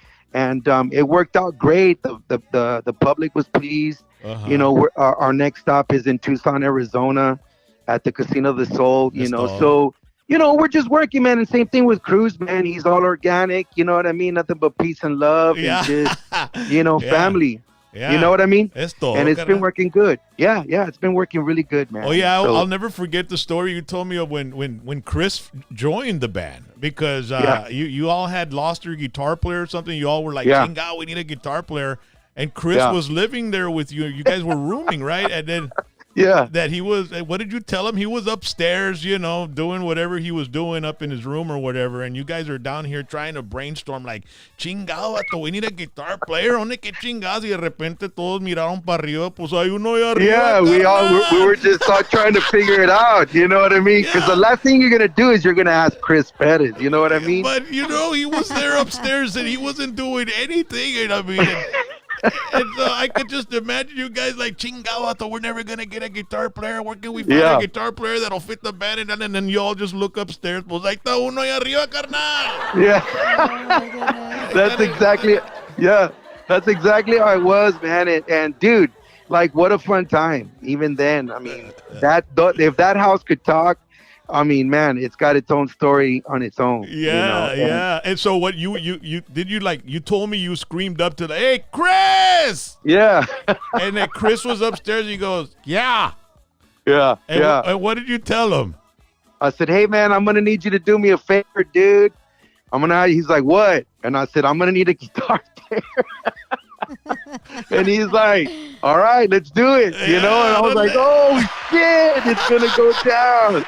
it worked out great. The public was pleased. Our next stop is in Tucson, Arizona, at the Casino of the Soul. So we're just working, man. And same thing with Cruz, man. He's all organic. You know what I mean? Nothing but peace and love, and just family. Yeah. You know what I mean? And it's been working good. Yeah, it's been working really good, man. Oh yeah, I'll never forget the story you told me of when Chris joined the band, because you all had lost your guitar player or something. You all were like, "Chinga, we need a guitar player," and Chris was living there with you. You guys were rooming, right? And then that he was. What did you tell him? He was upstairs, doing whatever he was doing up in his room or whatever, and you guys are down here trying to brainstorm like, chingado, vato, we need a guitar player. ¿Dónde que chingados? Y de repente todos miraron para arriba, pues hay uno ahí arriba. Yeah, we were just all trying to figure it out. You know what I mean? Because the last thing you're gonna do is you're gonna ask Chris Perez. You know what I mean? But he was there upstairs and he wasn't doing anything. And I mean. And so I could just imagine you guys like, chingado, we're never going to get a guitar player. Where can we find a guitar player that'll fit the band? And then you all just look upstairs. Pues ahí está uno ahí arriba, carnal. Yeah. That's exactly how it was, man. And dude, like, what a fun time. Even then, I mean, if that house could talk, I mean, man, it's got its own story on its own. Yeah. And so what you told me you screamed up to hey, Chris! Yeah. And then Chris was upstairs. He goes, yeah. And what did you tell him? I said, hey, man, I'm going to need you to do me a favor, dude. He's like, what? And I said, I'm going to need a guitar player. And he's like, all right, let's do it. And I was like, oh, shit, it's going to go down.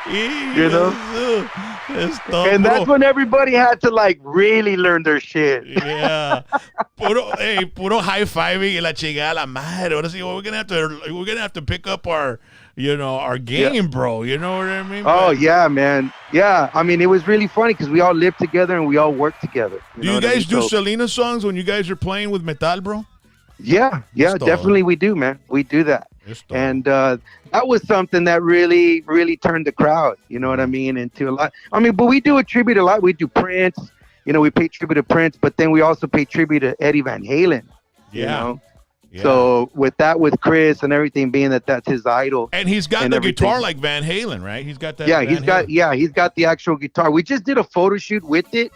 And that's when everybody had to, like, really learn their shit. Yeah. Puro high-fiving y la chingada la madre. Ahora sí, we're going to have to pick up our game, bro. You know what I mean? Oh, yeah, man. Yeah. I mean, it was really funny because we all lived together and we all worked together. Do you guys do Selena songs when you guys are playing with metal, bro? Yeah, definitely we do, man. We do that. And that was something that really, really turned the crowd, you know what I mean, into a lot. I mean, but we do a tribute a lot. We do Prince, we pay tribute to Prince, but then we also pay tribute to Eddie Van Halen, you know? Yeah. So with Chris and everything being that's his idol. And he's got the guitar like Van Halen, right? He's got that. Yeah, he's got the actual guitar. We just did a photo shoot with it.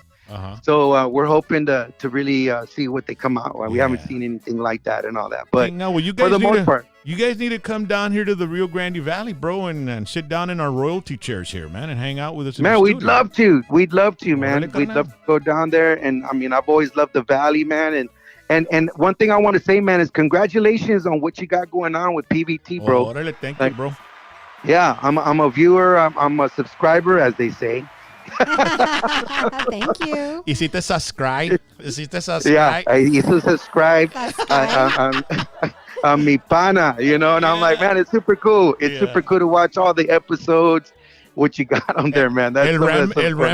So we're hoping to really see what they come out. We haven't seen anything like that and all that. But for the most part, you guys need to come down here to the Rio Grande Valley, bro, and sit down in our royalty chairs here, man, and hang out with us. Man, we'd love to. We'd love to, man. We'd love to go down there. And I mean, I've always loved the Valley, man. And one thing I want to say, man, is congratulations on what you got going on with PVT, bro. Órale, thank you, bro. Yeah, I'm a viewer. I'm a subscriber, as they say. Thank you. Hiciste subscribe. Yeah, I used to subscribe on mi pana, and I'm like, man, it's super cool. It's super cool to watch all the episodes. What you got on there, man? El Ram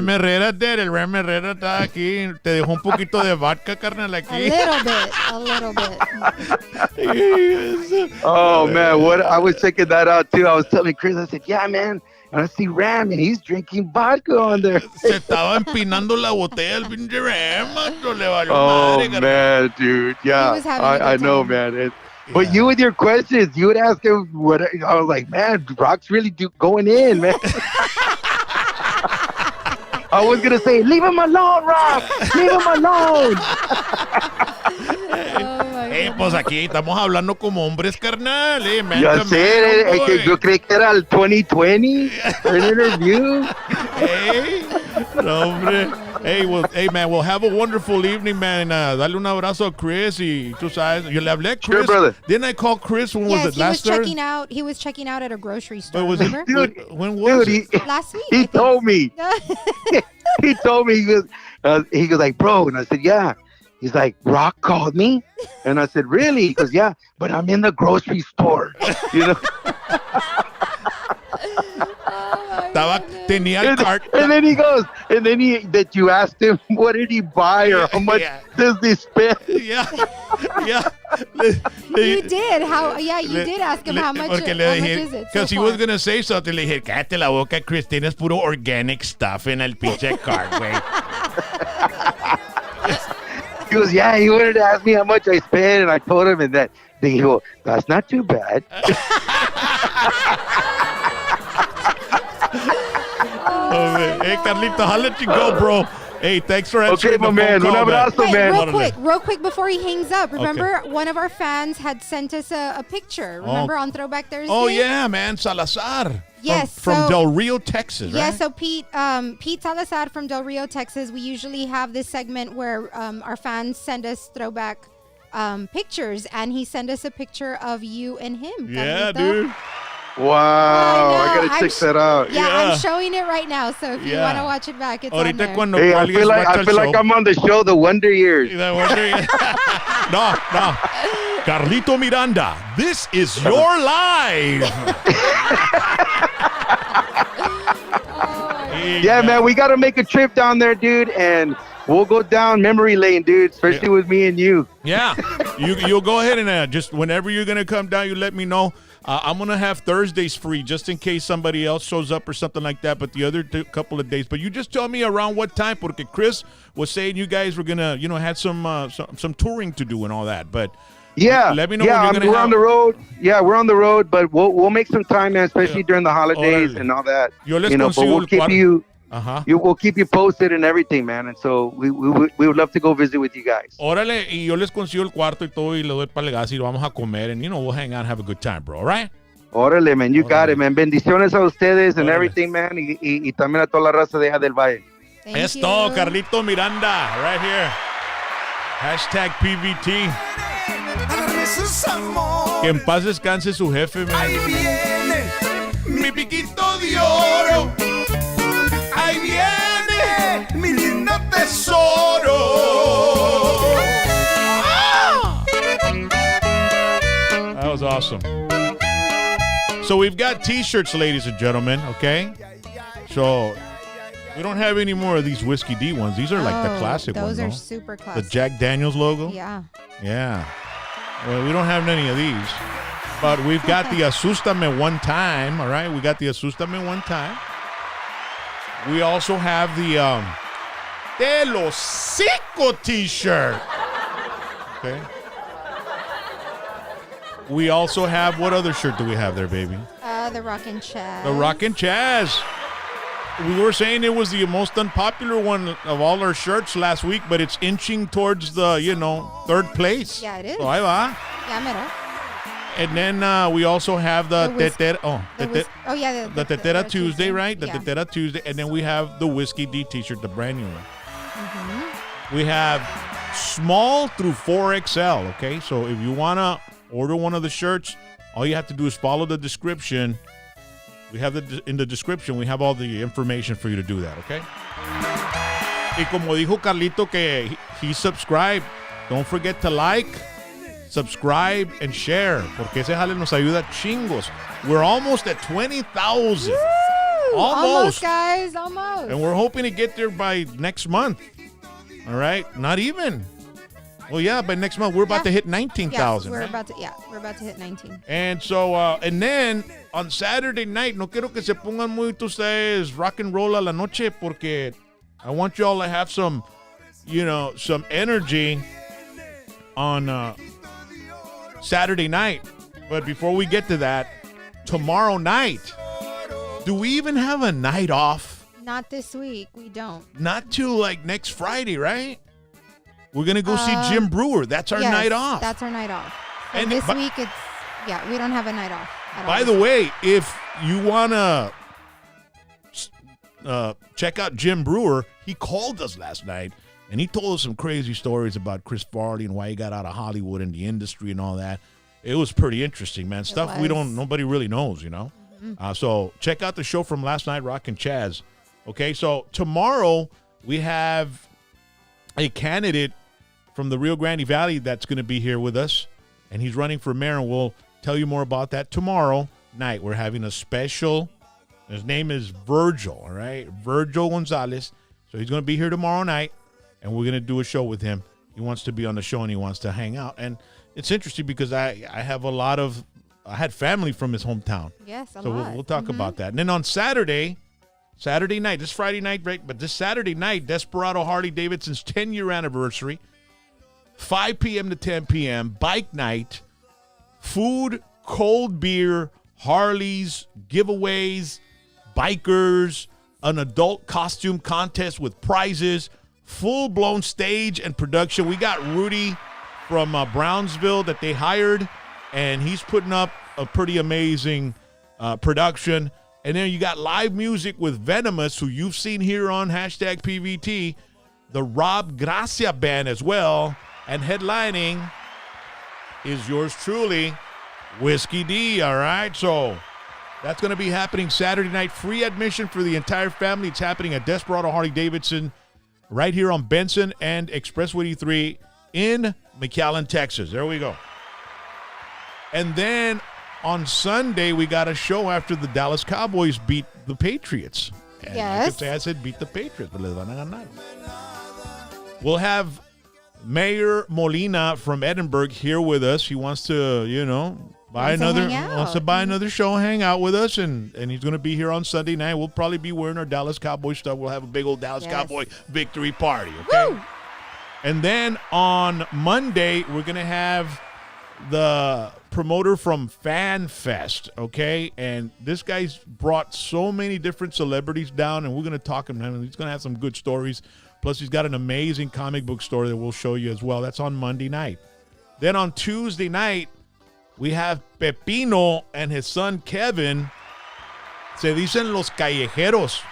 Herrera está aquí. Te dejó un poquito de vodka, carnal, aquí. A little bit. Oh, man, I was checking that out, too. I was telling Chris, I said, yeah, man. and I see Ram, and he's drinking vodka on there. Se estaba empinando la botella el pinche Ram. macho, le valió Oh, madre, man, dude. Yeah, was having a good I know, time. man. But you with your questions, you would ask him what. I was like, man, Rock's really going in, man. I was going to say, leave him alone, Rock. Leave him alone. Pues aquí estamos hablando como hombres, carnal. Man Ya to sé, man, boy. yo creí que era el 2020, an interview. Hey, no, hombre. Hey, man, well, have a wonderful evening, man. Dale un abrazo a Chris y tú sabes, yo le hablé a Chris. Sure, brother. Didn't I call Chris when was it last Thursday? He was checking out at a grocery store. But was it, remember? when was Dude, it? Last week. He told me. He told me, he goes like, bro, and I said, yeah. He's like, Rock called me? And I said, really? He goes, yeah, but I'm in the grocery store, you know? Tenía el cart. And then he goes, that you asked him, what did he buy or how much does he spend? Yeah. You did. You did ask him how much is it. Because he was going to say something. Le dije, cállate la boca, Chris. Tienes puro organic stuff en el pinche cart, güey. He goes, yeah, he wanted to ask me how much I spent, and I told him, and that he goes, that's not too bad. Hey, Carlito, I'll let you go, bro. Hey, thanks for answering my man. Un abrazo, Wait, man. real quick before he hangs up. Remember, one of our fans had sent us a picture. Remember on Throwback Thursday? Oh, yeah, man. Salazar. Yes. From Del Rio, Texas, right? Yeah, so Pete Salazar from Del Rio, Texas. We usually have this segment where our fans send us throwback pictures, and he sent us a picture of you and him. Yeah, Carlito. dude. Wow, I gotta check that out. Yeah, I'm showing it right now, so if you want to watch it back, it's on there. Hey, I feel like I'm on the show, The Wonder Years. No. Carlito Miranda, this is your live. Yeah, man, we gotta make a trip down there, dude, and we'll go down memory lane, dude, especially with me and you. Yeah, you'll go ahead and just whenever you're gonna come down, you let me know. I'm going to have Thursdays free just in case somebody else shows up or something like that, but the other couple of days. But you just tell me around what time, porque Chris was saying you guys were going to, had some touring to do and all that. But yeah, let me know when you're going to we're on the road. Yeah, we're on the road, but we'll make some time, man, especially during the holidays and all that. But we'll keep you... We'll keep you posted and everything, man. And so we would love to go visit with you guys. Órale, y yo les consigo el cuarto y todo y le doy para el gas y vamos a comer and we'll hang out and have a good time, bro. All right? Órale, man. You got it, man. Bendiciones a ustedes and everything, man. Y también a toda la raza de allá del Valle. Es todo, Carlito Miranda, right here. Hashtag PVT. Que en paz descanse su jefe, man. Ahí viene mi piquito de oro. Ahí viene mi lindo tesoro. That was awesome. So we've got T-shirts, ladies and gentlemen, okay? So we don't have any more of these Whiskey D ones. These are like the classic ones. Those are super classic. The Jack Daniels logo? Yeah. Yeah. Well, we don't have any of these. But we've got the ASUSTAME one time, all right? We got the ASUSTAME one time. We also have the TLOSICO t-shirt. Okay. We also have, what other shirt do we have there, baby? The Rockin' Chaz. The Rockin' Chaz. We were saying it was the most unpopular one of all our shirts last week, but it's inching towards the, third place. Yeah, it is. So ahí va. Yeah, mira. And then we also have the Tetera. The Tetera Tuesday, right? The Tetera Tuesday. And then we have the Whiskey D t-shirt, the brand new one. Mm-hmm. We have small through 4XL, okay? So if you want to order one of the shirts, all you have to do is follow the description. We have in the description, we have all the information for you to do that, okay? Y como dijo Carlito que he subscribed, don't forget to like, subscribe, and share, porque ese jale nos ayuda chingos. We're almost at 20,000. Almost, guys, almost. And we're hoping to get there by next month. All right? Not even. Well, yeah, but next month we're about to hit 19,000. We're about to hit 19. And so, and then on Saturday night, no quiero que se pongan muy ustedes rock and roll a la noche porque I want y'all to have some, some energy on Saturday night. But before we get to that, tomorrow night, do we even have a night off? Not this week. We don't. Not till like next Friday, right? We're going to go see Jim Brewer. That's our night off. That's our night off. So and this week, we don't have a night off. By the way, if you want to check out Jim Brewer, he called us last night, and he told us some crazy stories about Chris Farley and why he got out of Hollywood and the industry and all that. It was pretty interesting, man. Stuff nobody really knows, Mm-hmm. So check out the show from last night, Rock and Chaz. Okay, so tomorrow we have a candidate from the Rio Grande Valley that's going to be here with us, and he's running for mayor, and we'll tell you more about that tomorrow night. We're having a special. His name is Virgil, all right? Virgil Gonzalez. So he's going to be here tomorrow night, and we're going to do a show with him. He wants to be on the show, and he wants to hang out. And it's interesting because I have I had family from his hometown. Yes, a lot. So we'll talk about that. And then on Saturday night, this Friday night break, but this Saturday night, Desperado Harley Davidson's 10-year anniversary, 5 p.m. to 10 p.m., bike night, food, cold beer, Harleys, giveaways, bikers, an adult costume contest with prizes, full-blown stage and production. We got Rudy from Brownsville that they hired, and he's putting up a pretty amazing production. And then you got live music with Venomous, who you've seen here on #PVT, the Rob Gracia Band as well, and headlining is yours truly, Whiskey D, all right? So that's going to be happening Saturday night. Free admission for the entire family. It's happening at Desperado Harley Davidson right here on Benson and Expressway 83 in McAllen, Texas. There we go. And then on Sunday, we got a show after the Dallas Cowboys beat the Patriots. And yes. You could say I said beat the Patriots, but les van a ganar. We'll have Mayor Molina from Edinburgh here with us. He wants to, buy another show, hang out with us, and he's going to be here on Sunday night. We'll probably be wearing our Dallas Cowboy stuff. We'll have a big old Dallas Cowboy victory party, okay? Woo! And then on Monday, we're going to have the promoter from Fan Fest, okay? And this guy's brought so many different celebrities down, and we're going to talk to him. He's going to have some good stories. Plus, he's got an amazing comic book story that we'll show you as well. That's on Monday night. Then on Tuesday night, we have Pepino and his son Kevin. Se dicen los callejeros.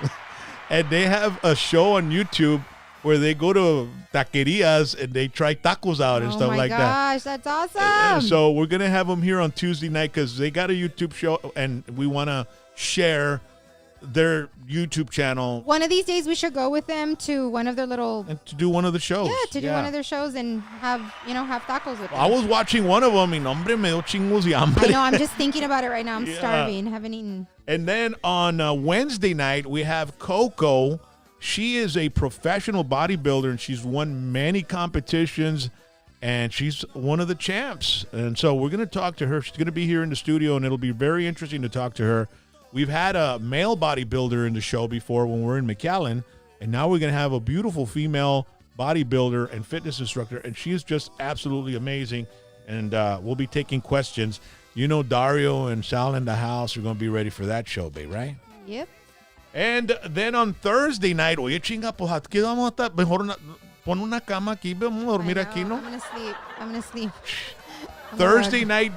And they have a show on YouTube where they go to taquerias and they try tacos out and stuff like that. Oh my gosh, that's awesome. So we're going to have them here on Tuesday night because they got a YouTube show and we want to share their YouTube channel. One of these days we should go with them to one of their little... And to do one of the shows. Yeah, to do one of their shows and have tacos with them. I was watching one of them and hombre me dio chingos y hambre. I know, I'm just thinking about it right now. I'm starving, haven't eaten. And then on Wednesday night, we have Coco. She is a professional bodybuilder and she's won many competitions and she's one of the champs. And so we're going to talk to her. She's going to be here in the studio and it'll be very interesting to talk to her. We've had a male bodybuilder in the show before when we're in McAllen, and now we're going to have a beautiful female bodybuilder and fitness instructor, and she's just absolutely amazing, and we'll be taking questions. Dario and Sal in the house are going to be ready for that show, babe, right? Yep. And then on Thursday night, oye, chinga, pues aquí vamos a estar, mejor pon una cama aquí, vamos a dormir aquí, ¿no? I'm going to sleep. Thursday night,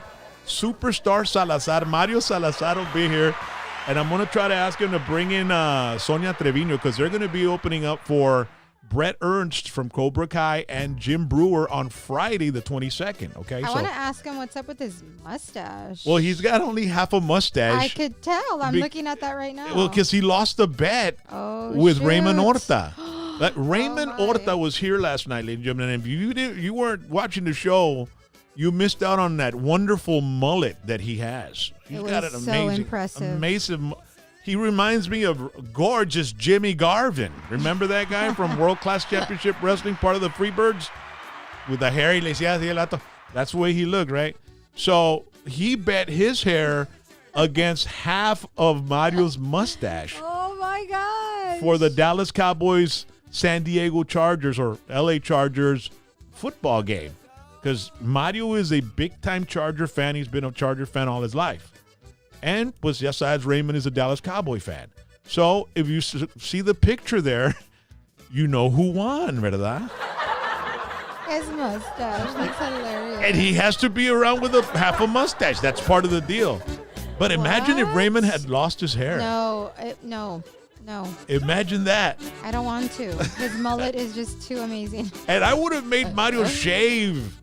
Superstar Salazar, Mario Salazar will be here. And I'm going to try to ask him to bring in Sonia Trevino because they're going to be opening up for Brett Ernst from Cobra Kai and Jim Brewer on Friday the 22nd, okay? I want to ask him what's up with his mustache. Well, he's got only half a mustache. I could tell. I'm looking at that right now. Well, because he lost a bet with Raymond Horta. Raymond Horta was here last night, ladies and gentlemen. And if you weren't watching the show, you missed out on that wonderful mullet that he has. He's got an amazing. He reminds me of gorgeous Jimmy Garvin. Remember that guy from World Class Championship Wrestling, part of the Freebirds? with the hair. Y le decía así el vato. That's the way he looked, right? So he bet his hair against half of Mario's mustache. Oh my God! For the Dallas Cowboys San Diego Chargers or LA Chargers football game. Because Mario is a big-time Charger fan. He's been a Charger fan all his life. And, pues, ya sabes, Raymond is a Dallas Cowboy fan. So, if you see the picture there, you know who won, ¿verdad? His mustache. That's hilarious. And he has to be around with half a mustache. That's part of the deal. But imagine if Raymond had lost his hair. No. Imagine that. I don't want to. His mullet is just too amazing. And I would have made Mario shave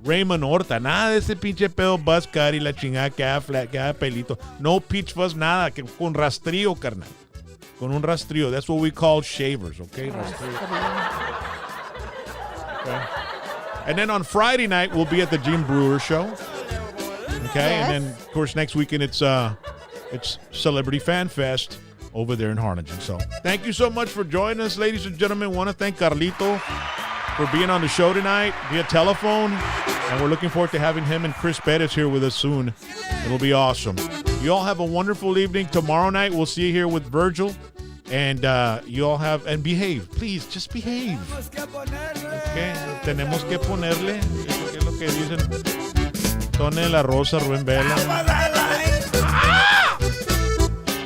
Raymond Horta. Nada de ese pinche pedo buzz cut y la chingada que haga flat, que haga pelito. No peach fuzz, nada. Que con rastrillo, carnal. Con un rastrillo. That's what we call shavers, okay? Rastrillo. Okay. And then on Friday night, we'll be at the Gene Brewer show. Okay? Yes. And then, of course, next weekend, it's Celebrity Fan Fest over there in Harlingen. So thank you so much for joining us, ladies and gentlemen. Want to thank Carlito for being on the show tonight via telephone. And we're looking forward to having him and Chris Perez here with us soon. It'll be awesome. You all have a wonderful evening. Tomorrow night, we'll see you here with Virgil. And you all have, and behave. Please, just behave. Okay. Tenemos que ponerle, es lo que dicen, Tone la Rosa, Rubén Vela.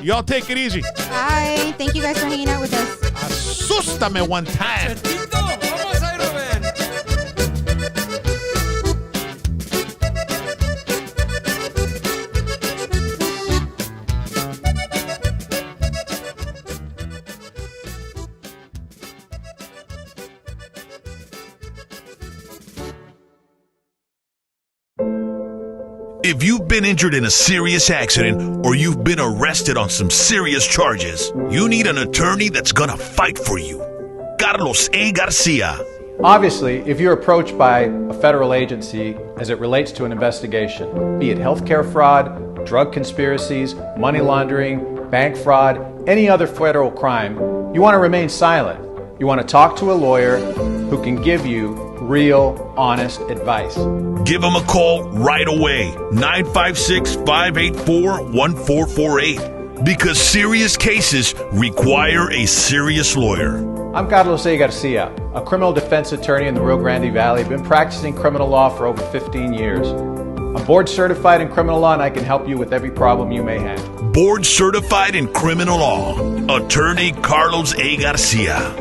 Y'all take it easy. Bye. Thank you guys for hanging out with us. Asústame one time. If you've been injured in a serious accident or you've been arrested on some serious charges, you need an attorney that's gonna fight for you. Carlos A. Garcia. Obviously, if you're approached by a federal agency as it relates to an investigation, be it healthcare fraud, drug conspiracies, money laundering, bank fraud, any other federal crime, you want to remain silent. You want to talk to a lawyer who can give you real, honest advice. Give them a call right away, 956-584-1448, because serious cases require a serious lawyer. I'm Carlos A. Garcia, a criminal defense attorney in the Rio Grande Valley. I've been practicing criminal law for over 15 years. I'm board certified in criminal law and I can help you with every problem you may have. Board certified in criminal law, Attorney Carlos A. Garcia.